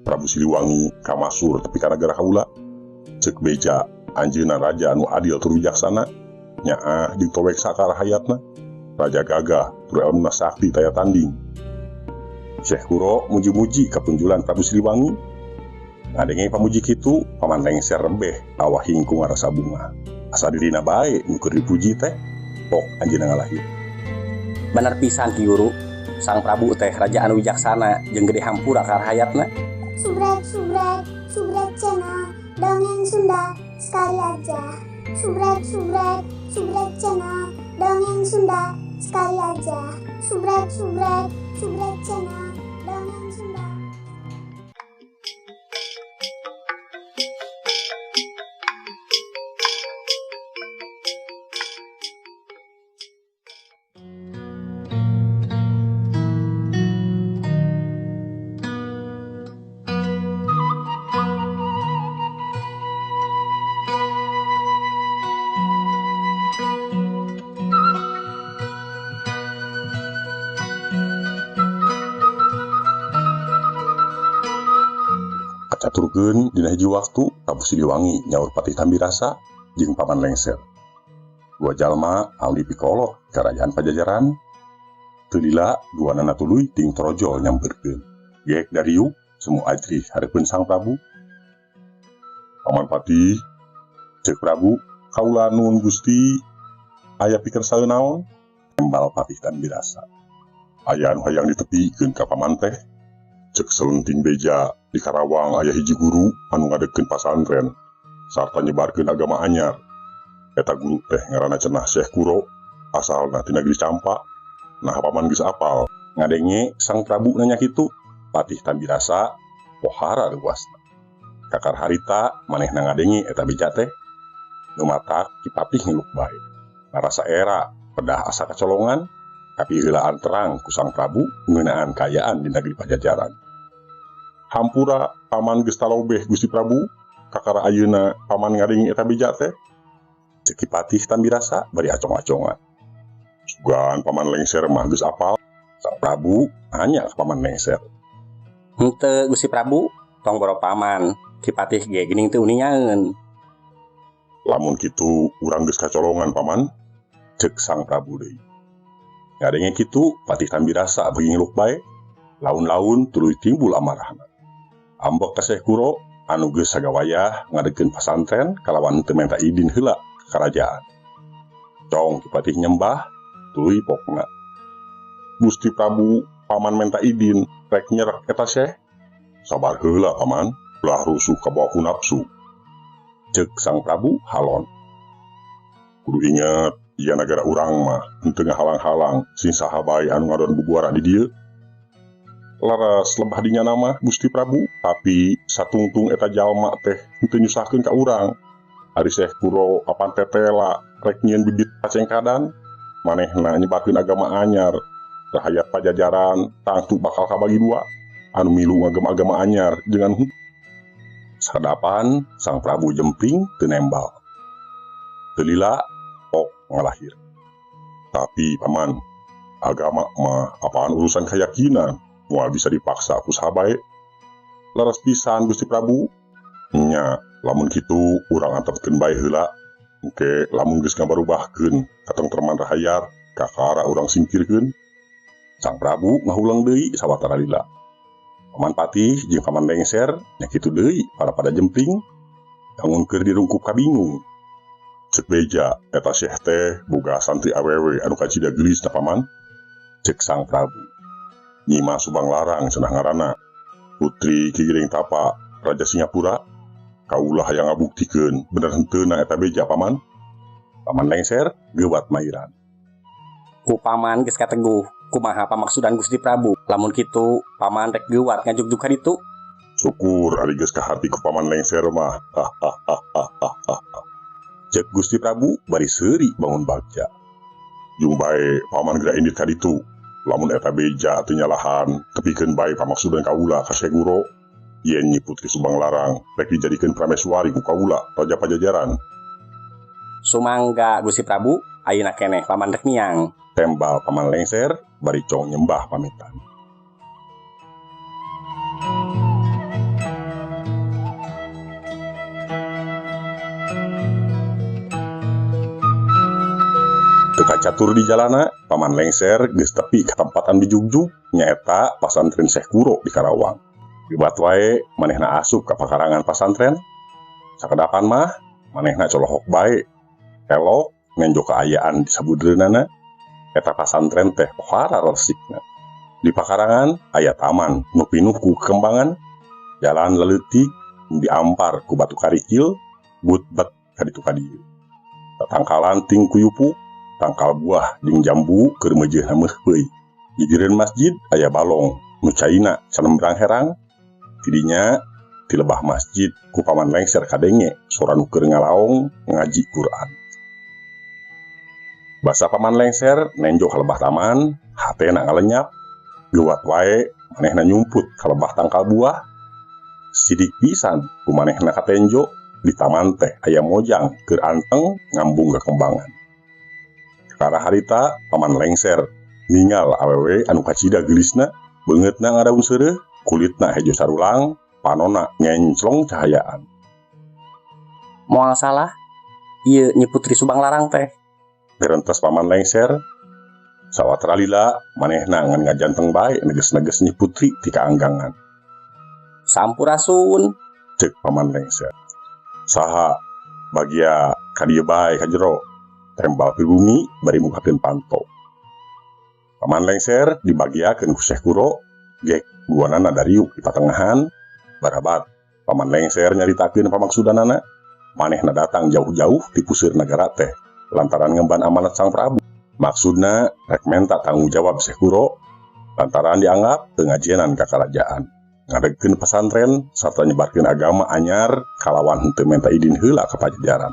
Prabu Siliwangi kamasur tepi ka nagara kaula. Cek beja anjeunna raja anu adil tur bijaksana, nyaah jeung towek sakara hayatna. Raja gagah tur ilmuna sakti taya tanding. Syekh Kuro muji-muji kapunjulan Prabu Siliwangi. Ngadenge pamuji kitu, paman lengser rebeh awah hingkung rasa bunga. Asa dirina bae nu keur dipuji teh, pok anjeunna ngalahi. Bener pisan Ki Guru, Sang Prabu teh raja anu wijaksana jeung gede hampura ka hayatna. Subrek, subrek, subrek cenah, dongeng Sunda sekali aja. Subrek, subrek, subrek cenah, dongeng Sunda sekali aja. Subrek, subrek, subrek cenah, dongeng Sunda. Caturkeun dina hiji waktu Prabu Siliwangi nyaur Patih Tambirasa jeung paman lengser. Dua jalma anu dipikolo kerajaan Pajajaran. Teu lila duanana tuluy ting torojol nyampeurkeun. Geek dariuk semu ajrih hareupeun Sang Prabu. Paman Patih, cek Prabu, kaula nuhun Gusti, aya pikeun saeunaon? Embal Patih Tambirasa. Aya anu hayang ditepikeun ka paman teh. Cek selenting beja di Karawang aya hiji guru anu ngadekeun pasantren sarta nyebarkeun agama anyar. Eta guru teh ngaranna cenah Syekh Kuro, asalna ti negeri Campa. Nah paman geus apal. Ngadenge Sang Prabu nanya kitu, Patih Tambirasa pohara luasna. Kakar harita manehna ngadenge eta beja teh. Lumatak Ki Patih ngiluk bae. Narasa era pedah asa kacolongan. Tapi heulaan terang ku Sang Prabu ngeunaan kayaan di negeri Pajajaran. Hampura paman geus talobeh Gusti Prabu, kakara ayeuna paman ngadenge eta beja teh. Cek Ki Patih Tambirasa bari acong-acongan. Sugan paman lengser mah geus apal. Sang Prabu nanya ka paman lengser. Henteu Gusti Prabu, tong boro paman, Ki Patih ge geuning teu uningaeun. Lamun kitu urang geus kacolongan paman, cek Sang Prabu deui. Ngadenge kitu Patih Tambirasa beuki ngiluk bae, laun-laun tuluy timbul amarahna. Ambek ka Syekh Kuro anu geus sagawayah ngadekeun pasantren kalawan teu menta idin heula ka karajaan. Cong Ki Patih nyembah tuluy pokna. Gusti Prabu paman menta idin rek nyerek eta Syekh. Sabar heula paman, ulah rusuh kabawa ku nafsu. Cek Sang Prabu halon. Kudu inget, ieu nagara urang mah henteu ngahalang-halang sing saha bae anu ngadon bubuara di dieu. Laras lebah dinyana mah Gusti Prabu, tapi satungtung eta jalma teh henteu nyusahkeun ka urang. Ari Syekh Kuro papan tetela rek nyieun bibit pacengkadan, manehna nyebarkeun agama anyar. Rahayat Pajajaran tangtu bakal kabagi dua, anu milu ngagama-agama anyar jeung anu sadapan Sang Prabu jempling teu nembal. Teu lila ngalahir. Tapi paman, agama mah apaan urusan keyakinan, moal bisa dipaksa ku saha bae. Laras pisan Gusti Prabu. Nya, lamun kitu urang antepkeun bae heula. Engke lamun geus ngabarubahkeun katengtreman rahayat, kakara urang singkirkeun. Sang Prabu ngahulang deui sawatara lila. Paman Patih jeung paman lengser nya kitu deui pada jempling. Dangun keur dirungkub kabingung. Cek beja, eta Syekh teh boga santri awewe anu kacida geulis na paman. Cek Sang Prabu. Nyi mah Subang Larang cenah ngaranna. Putri Ki Giring Tapa, Raja Singapura. Kaula hayang ngabuktikeun bener henteuna eta beja paman. Paman lengser geuwat mairan. Ku paman geus kateguh, kumaha pamaksudan Gusti Prabu? Lamun kitu, paman rek geuwat ngajuk-juk ka ditu. Syukur ari geus kahati ku paman lengser mah. Cek Gusti Prabu bari seuri bangun bagja. Jung bae paman geura indit ka ditu. Lamun eta beja teu nyalahan, tepikeun bae pamaksudan kaula ka Syekh Kuro. Yen Nyi Putri Subang Larang rek dijadikeun prameswari ku kaula Raja Pajajaran. Sumangga Gusti Prabu, ayeuna keneh paman rek niang. Tembal paman lengser bari cong nyembah pamitan. Catur di jalana, Paman Lengser geus tepi ka tempatan dijugjug nyaeta pasantren Syekh Guru di Karawang. Dibat wae manehna asup ka pakarangan pasantren. Sakedapan mah manehna colohok bae. Elok ngenjo kaayaan di sabudreunana. Eta pasantren teh pohara resikna. Di pakarangan aya taman nu pinuh ku kekembangan. Jalan leutik diampar ku batu karikil, but-bet ka ditu ka dieu. Tatangkalan ting kuyupu, tangkal buah jeung jambu keur meujeuhna meuhpeuy. Di direun masjid aya balong nu caina canembrang herang. Tidinya ti lebah masjid ku Paman Lengser kadenge sora nu keur ngalaong ngaji Quran. Basa Paman Lengser nenjo ka lebah taman, hatena ngalenyap, geuwat wae manehna nyumput ka lebah tangkal buah. Sidik pisan ku manehna katenjo di taman teh aya mojang keur anteng ngambung kekembangan. Kakara harita Paman Lengser ninggal awewe anu kacida geulisna, beungeutna ngadaung seureuh, kulitna hejo sarulang, panonna ngenclong cahayaan. Moal salah, ieu Nyi Putri Subang Larang teh. Berentes Paman Lengser, sawatara lila manehna ngan ngajanteng bae neges-neges Nyi Putri ti kaanggangan. Sampurasun, Cek Paman Lengser. Saha bagia ka dieu bae ka jero, tembal pribumi bari mukakeun panto. Paman Lengser dibagiakeun ku Syekh Guru, gek guanana dariuk di patengahan. Barabat Paman Lengser nyaritakeun pamaksudanana, manehna datang jauh-jauh ti puseur nagara teh lantaran ngemban amanat Sang Prabu. Maksudna rek menta tanggung jawab Syekh Guru lantaran dianggap teu ngajienan ka karajaan, ngadegkeun pesantren sarta nyebarkeun agama anyar kalawan henteu menta idin heula ka Pajajaran.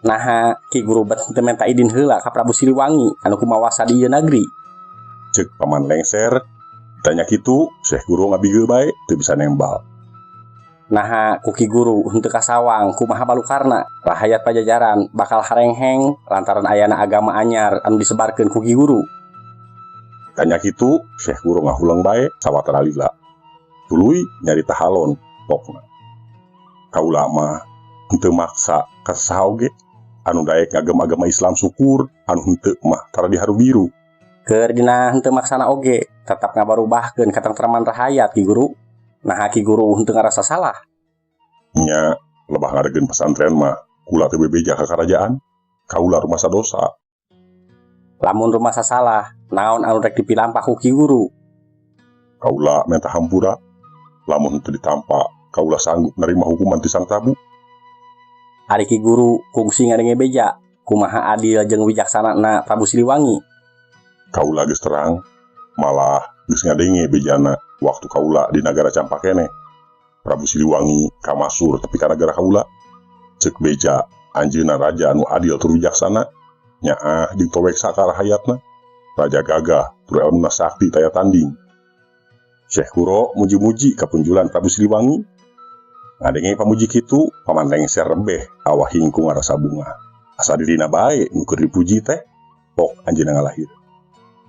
Naha Ki Guru bet teu menta idin heula ka Prabu Siliwangi anu kumawasa di ieu negeri. Cek Paman Lengser, ditanya kitu Syekh Guru ngabigeu bae teu bisa nembal. Naha ku Ki Guru henteu kasawang kumaha balukarna, rahayat Pajajaran bakal harengheng lantaran ayana agama anyar anu disebarkeun ku Ki Guru. Ditanya kitu Syekh Guru ngahulang bae sawatara lila. Tuluy nyarita halon pokna. Kaula mah henteu maksa ka saha oge, anu daek ngagem agama Islam syukur, anu henteu mah tara diharu biru. Keur dina henteu maksana oge, tetap ngabarubahkeun katentreman rahayat Ki Guru. Nah Ki Guru henteu ngarasa salah. Nya lebah ngadegeun pesantren mah kula teu bebeja ka karajaan, kaula rumasa dosa. Lamun rumasa salah, naon anu rek dipilampah ku Ki Guru? Kaula menta hampura, lamun henteu ditampa kaula sanggup nerima hukuman ti Sang Prabu. Ari Ki Guru kungsi ngadenge beja, kumaha adil jeung wijaksanana Prabu Siliwangi. Kaula geus terang, malah geus ngadenge bejana waktu kaula di nagara Campakene. Prabu Siliwangi kamasur tepi ka nagara kaula. Ceuk beja anjeunna raja anu adil tur wijaksana, nyaah jeung towek sakar hayatna. Raja gagah tur ilmuna sakti taya tanding. Syekh Guru muji-muji kapunjulan Prabu Siliwangi. Ngadenge pamuji kitu, Paman Lengser rebeh awah hingkung ngarasa bunga. Asa dirina bae nu keur dipuji teh, pok anjeunna ngalahir.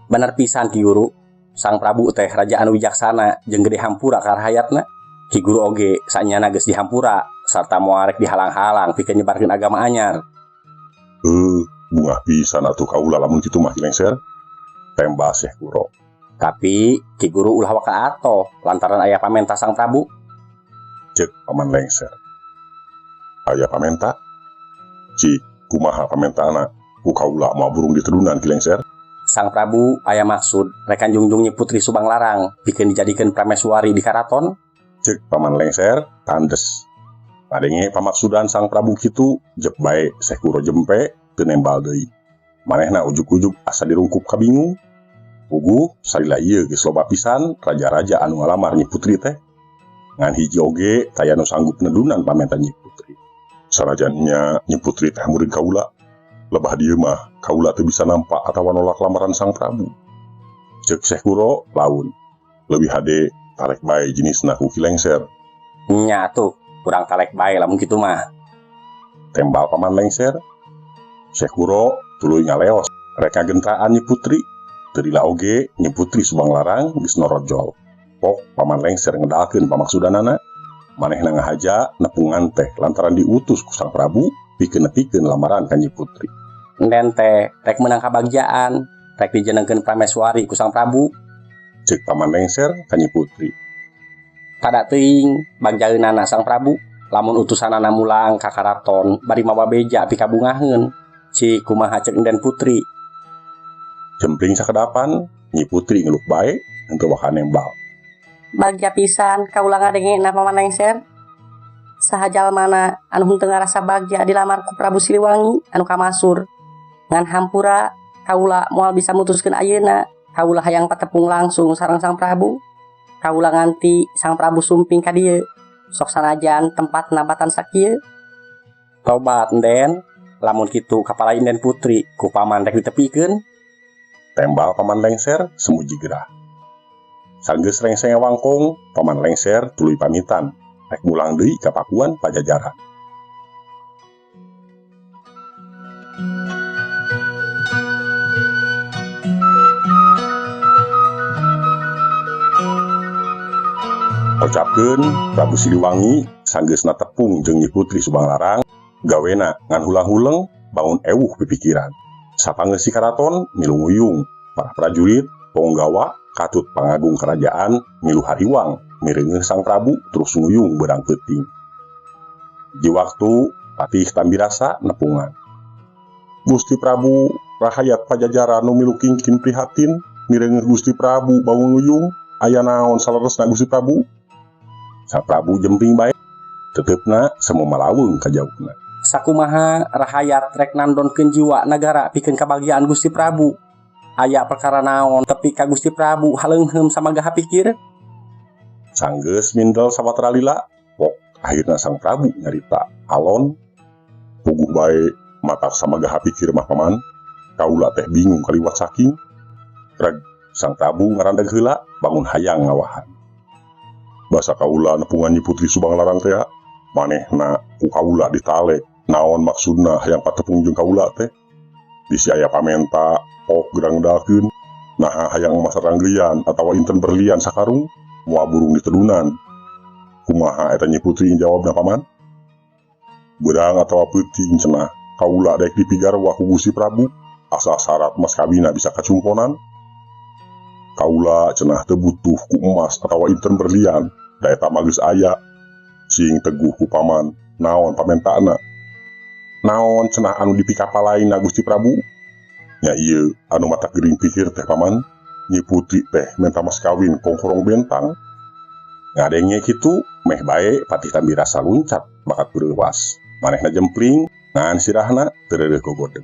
Bener pisan Ki Guru, Sang Prabu teh raja anu wijaksana jeung gede hampura ka rahayatna. Ki Guru oge sanyana geus dihampura sarta moal rek dihalang-halang pikeun nyebarkeun agama anyar. Bunga pisan atuh kaula lamun kitu mah Ki Lengser. Tembah Syekh Guru. Tapi Ki Guru ulah waka atoh lantaran aya pamenta Sang Prabu. Cek Paman Lengser. Aya pamenta? Cik, kumaha pamentana? Ku kaula moal burung diterunan Ki Lengser. Sang Prabu aya maksud rekan jungjung Nyi Putri Subang Larang pikeun dijadikeun prameswari di karaton. Cek Paman Lengser tandes. Ngadenge pamaksudan Sang Prabu kitu, jep bae Syekh Guru jempe teu nembal deui. Manehna ujug-ujug asa dirungkup kabingung. Puguh salila ieu geus loba pisan raja-raja anu ngalamar Nyi Putri teh. Ngan hiji oge taya nu sanggup nedunan pamenta Nyi Putri. Sanajannya Nyi Putri teh murid kaula, lebah dieu mah kaula teu bisa nampak atawa nolak lamaran Sang Prabu. Ceuk Syekh Guru laun. Leuwih hade talek bae jenisna ku Ki Lengser. Nya atuh, kurang talek bae lamun kitu mah. Tembal Paman Lengser. Syekh Guru tuluy ngaleos rek ngagentraan Nyi Putri. Teu lila oge Nyi Putri Subang Larang geus norojol. Pok Paman Lengser ngedalkeun pamaksudanana, manehna ngahaja nepungan teh lantaran diutus ku Sang Prabu pikeun nepikeun lamaran ka Nyi Putri. enden teh rek menang kabagjaan, rek dijenengkeun prameswari ku Sang Prabu. Ceuk Paman Lengser ka Nyi Putri. Pada teuing bagjaeunana Sang Prabu lamun utusanana mulang ka karaton bari mawa beja pikabungaheun. Cik kumaha ceuk Enden Putri. Jempling sakedapan Nyi Putri ngeluk bae henteu waka nembal. Bagja pisan kaula ngadengena Paman Lengser. Saha jalmana anu henteu ngarasa bagja dilamar ku Prabu Siliwangi anu kamasur. Ngan hampura kaula moal bisa mutuskeun ayeuna, kaula hayang patepung langsung sareng Sang Prabu. Kaula nganti Sang Prabu sumping ka dieu. Sok sanajan tempat nabatan sakieu. Tobat Enden, lamun kitu kapala Enden Putri ku paman rek ditepikeun. Tembal Paman Lengser semuji gerah. Sanggeus rengseng wangkung, Paman Lengser tuluy pamitan, rek mulang deui ka Pakuan Pajajaran. Ocapkeun Prabu Siliwangi sanggeusna tepung jeung Nyi Putri Subanglarang, gawena ngan hulang-huleng bangun ewuh pipikiran. Sapangeus si karaton milu nguyung, para prajurit punggawa katut pangagung kerajaan milu hariwang mireungeuh Sang Prabu terus nguyung beurang peuting. Di waktu Patih Tambirasa nepungan. Gusti Prabu rahayat Pajajaran nu milu kingkin prihatin mireungeuh Gusti Prabu bangun nguyung, aya naon saleresna Gusti Prabu? Sang Prabu jempling bae, teteupna semu malaweung ka jauhna. Sakumaha rahayat rek nandonkeun jiwa nagara pikeun kabagjaan Gusti Prabu. Aya perkara naon tepi ka Gusti Prabu haleungheum samagaha pikir? Sanggeus mindel sawatara lila, pok akhirna Sang Prabu nyarita alon. Puguh bae matak samagaha pikir mah Paman. Kaula teh bingung kaliwat saking. Reg Sang Prabu ngarandeg heula bangun hayang ngawahan. Basa kaula nepungan Nyi Putri Subanglarang teh, manehna ku kaula ditalek. Naon maksudna hayang patepung jeung kaula teh? Bisi aya pamenta ok gerang dakeun, nah hayang emas ranggeuyan atawa inten berlian sakarung, moal burung ditedunan. Kumaha eta Nyi Putri jawabna Paman? Beurang atawa peuting cenah, kaula daek dipigarwa ku Gusti Prabu, asal syarat mas kawina bisa kacumponan. Kaula cenah teu butuh ku emas atawa inten berlian, da eta mah geus aya. Cing teguh ku Paman, naon pamentana? Naon cenah anu dipikapalaina Gusti Prabu? Nya ieu anu mata gering pikir teh Paman, Nyi Putri teh menta mas kawin kongkorong bentang. Ngadenge kitu meh bae Patih Tambirasa luncat bakat bereuwas. Manehna jempling ngan sirahna teu reureuh gogodeg.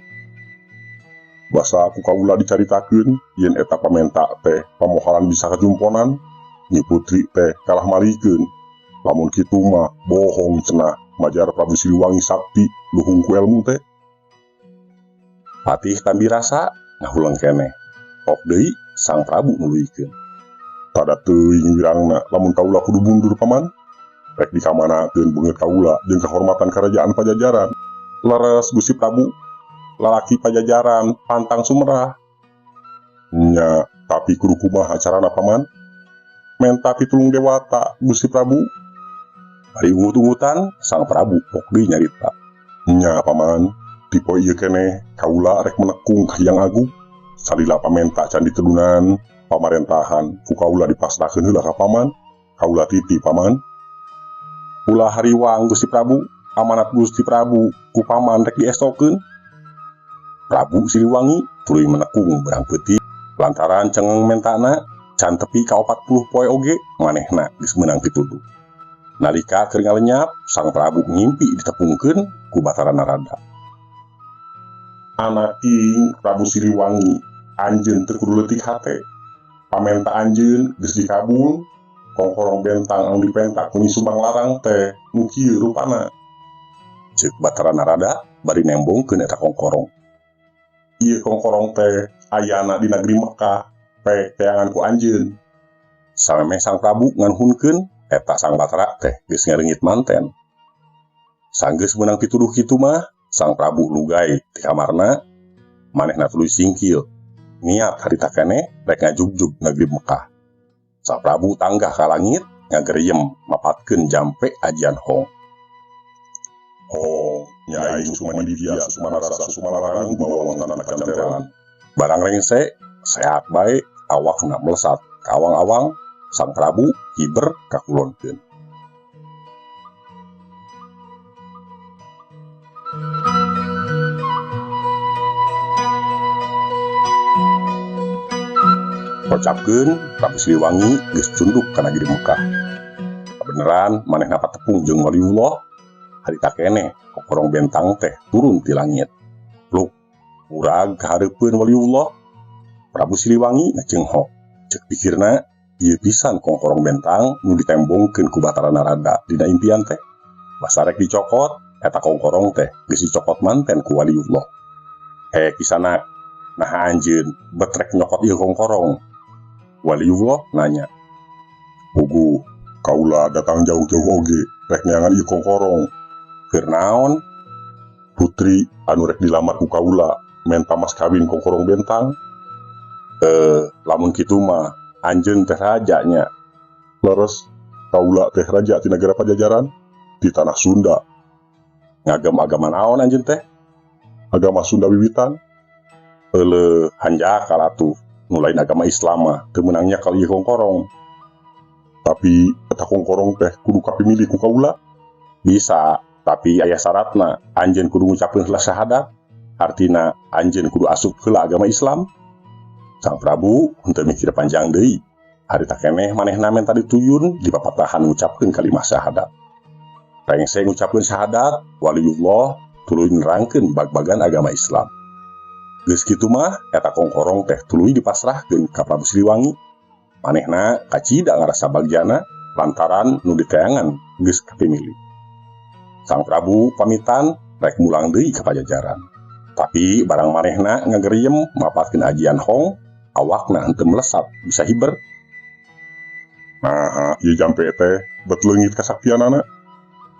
Basa ku kaula dicaritakeun yen eta pamenta teh pamohalan bisa kajumponan, Nyi Putri teh kalah malikeun. Lamun kitu mah bohong cenah majar Prabu Siliwangi sakti luhung ku elmu teh. Patih Tambirasa ngahulang keneh. Pok deui Sang Prabu nuluykeun. Tada teuing wirangna lamun kaula kudu mundur Paman. Rek dikamanakeun beungeut kaula jeung kahormatan kerajaan Pajajaran. Leres Gusti Prabu, lalaki Pajajaran pantang sumerah. Nya tapi kudu kumaha carana Paman? Menta pitulung dewata Gusti Prabu. Bari ungut-ungutan Sang Prabu pok deui nyarita. Nya Paman, tipe ieu keneh kaula rek menekung ka Hyang Agung. Salila pamenta can ditedunan pamarentahan ku kaula dipasrahkeun heula ka Paman. Kaula titih Paman. Ulah hariwang Gusti Prabu, amanat Gusti Prabu ku Paman rek diestokeun. Prabu Siliwangi tuluy menekung beurang peuting lantaran cengeng mentana can tepi ka 40 poe oge manehna geus meunang pituduh. Nalika keur ngalenyap, Sang Prabu ngimpi ditepungkeun ku Batara Narada. Anaking Prabu Siliwangi, anjeun teu kudu leutik hate. Pamenta anjeun geus dikabul, kongkorong bentang anu dipentak ku Nyi Subanglarang teh nu kieu rupana. Ceuk Batara Narada bari nembongkeun eta kongkorong. Ieu kongkorong teh ayana di negeri Mekah, pe teangan ku anjeun. Samemeh Sang Prabu nganhunkeun eta Sang Batara teh geus ngareungit manten. Sanggeus meunang pituduh kitu mah, Sang Prabu lugay ti kamarna, manehna tuluy singkil. Niat harita keneh rek ngajugjug negeri Mekah. Sang Prabu tanggah ka langit ngageriem mapatkeun jampe ajian Hong. Hong nya aing sumani dia sumana rasa sumana larang bawa wonten anak cantelan. Barang rengse sehat bae awakna melesat ka awang-awang Sang Prabu hiber kakulonkeun. Kocapkeun Prabu Siliwangi geus cunduk ka nagri Mekah. Beneran manehna patepung jeung Waliullah harita keneh kokorong bentang teh turun ti langit. Luk urag kahareupeun Waliullah Prabu Siliwangi ngacenghok. Cek pikirna ieu pisan kokorong bentang nu ditembongkeun ku Batara Narada dina impian teh. Basarek dicokot eta kokorong teh geus dicokot manten ku Waliullah. Kisana naha anjeun betrek nyokot ieu kokorong? Waliullah nanya. Pugu kaula datang jauh-jauh oge rek neangan ieu kokorong. Keur naon? Putri anu rek dilamar ku kaula menta mas kawin kokorong bentang. Lamun kitu mah anjeun teh raja nya. Leres kaula teh raja ti nagara Pajajaran di tanah Sunda. Ngagem agama naon anjeun teh? Agama Sunda wiwitan. Hanjakal atuh nu lain agama Islam mah teu meunangnya kali ieu kokorong. Tapi eta kokorong teh kudu kapimilih ku kaula. Bisa, tapi aya syaratna anjeun kudu ngucapkeun heula syahadat. Artina anjeun kudu asup heula agama Islam. Sang Prabu henteu mikir panjang deui. Harita keneh manehna menta dituyun di papatahan ngucapkeun kalimah syahadat. Rengse ngucapkeun syahadat, Waliullah tuluy nerangkeun bag-bagan agama Islam. Geus kitu mah eta kokorong teh tuluy dipasrahkeun ka Prabu Siliwangi. Manehna kacida ngarasa bagjana lantaran nu diteangan geus kapimilih. Sang Prabu pamitan rek mulang deui ka Pajajaran. Tapi barang manehna ngageriem mapatkeun ajian hong, awakna henteu melesat bisa hiber. Nah, ieu jampe teh bet leungit kasaktianana.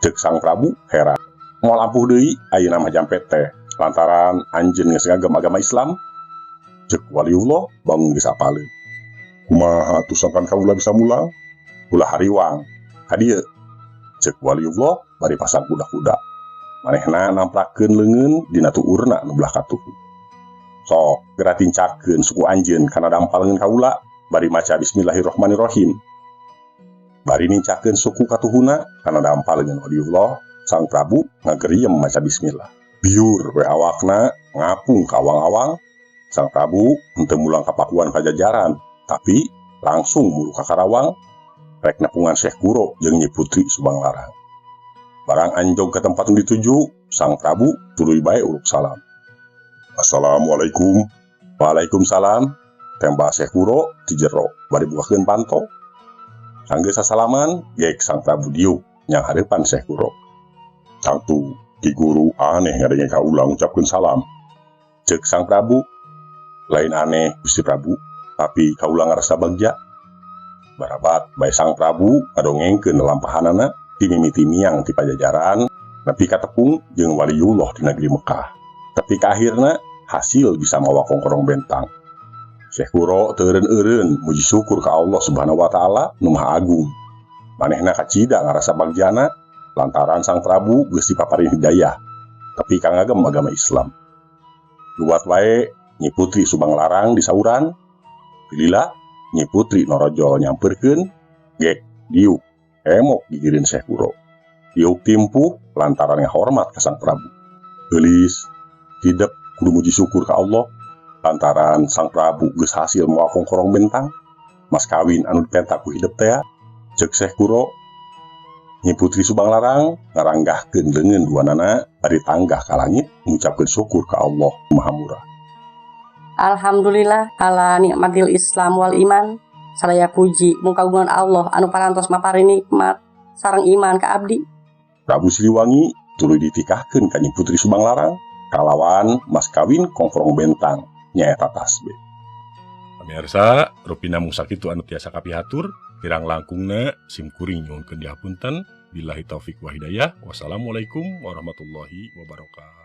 Cek Sang Prabu heran. Moal ampuh deui ayeuna mah jampe teh lantaran anjeun geus ngagem agama Islam. Cek Waliullah bangun geus apaleun. Kumaha atuh sangkan kaula bisa mulang? Ulah hariwang. Hadieu. Cek Waliullah bari pasang kuda-kuda. Manehna namprakeun leungeun dina tuurna nu belah katuhu. Sok geura tincakeun suku anjeun kana dampal leungeun kaula bari maca bismillahirrahmanirrahim. Bari nincakeun suku katuhuna kana dampal leungeun Waliullah, Sang Prabu ngageriem maca bismillah. Biur we awakna ngapung ka awang-awang. Sang Prabu henteu mulang ka pakuan Pajajaran, tapi langsung mulu ka Karawang rek nepungan Syekh Kuro jeung Nyi Putri Subang Larang. Barang anjog ke tempat yang dituju, Sang Prabu tuluy bae uruk salam. Assalamualaikum. Waalaikumsalam. Tembak Syekh Kuro ti jero bari bukakeun panto. Sanggeus sasalaman, geek Sang Prabu diuk nyang hareupan Syekh Kuro. Tangtu Ki Guru aneh ngadenge kaula ngucapkeun salam. Cek Sang Prabu, lain aneh Gusti Prabu, tapi kaula ngarasa bagja. Barabat bae Sang Prabu ngadongengkeun lelampahanana ti mimiti miang ti Pajajaran nepi ka tepung jeung Waliullah di negeri Mekah. Tapi ka akhirna hasil bisa mawa kokorong bentang. Syekh Kuro teu eureun-eureun muji syukur ka Allah Subhanahu wa taala nu Maha Agung. Manehna kacida ngarasa bagjana lantaran Sang Prabu geus dipaparin hidayah, tapi kang ngagem agama Islam. Luwat wae Nyi Putri Subang Larang disauran, pilihlah Nyi Putri Norojol nyamperkeun, gek diuk emok gigireun Syekh Kuro. Diuk timpuh lantaran ngahormat ka Sang Prabu. Geulis hidup kudu muji syukur ka Allah lantaran Sang Prabu geus hasil mawa kokorong bentang, mas kawin anu dipentak ku hidup teh. Cek Syekh Kuro, Nyi Putri Subang Larang ngaranggahkeun leungeun duanana bari tanggah ka langit ngucapkeun syukur ka Allah Maha Murah. Alhamdulillah ala nikmatil Islam wal iman. Saraya puji mung kagungan Allah anu parantos mapari nikmat sareng iman ka abdi. Prabu Siliwangi tuluy ditikahkeun ka Nyi Putri Subang Larang kalawan mas kawin kokorong bentang nyaeta tasbih. Pamirsa, rupina mung sakitu anu tiasa kapihatur. Kirang langkungna simkuring nyuhunkeun dihapunten. Billahi taufik wa hidayah. Wassalamualaikum warahmatullahi wabarakatuh.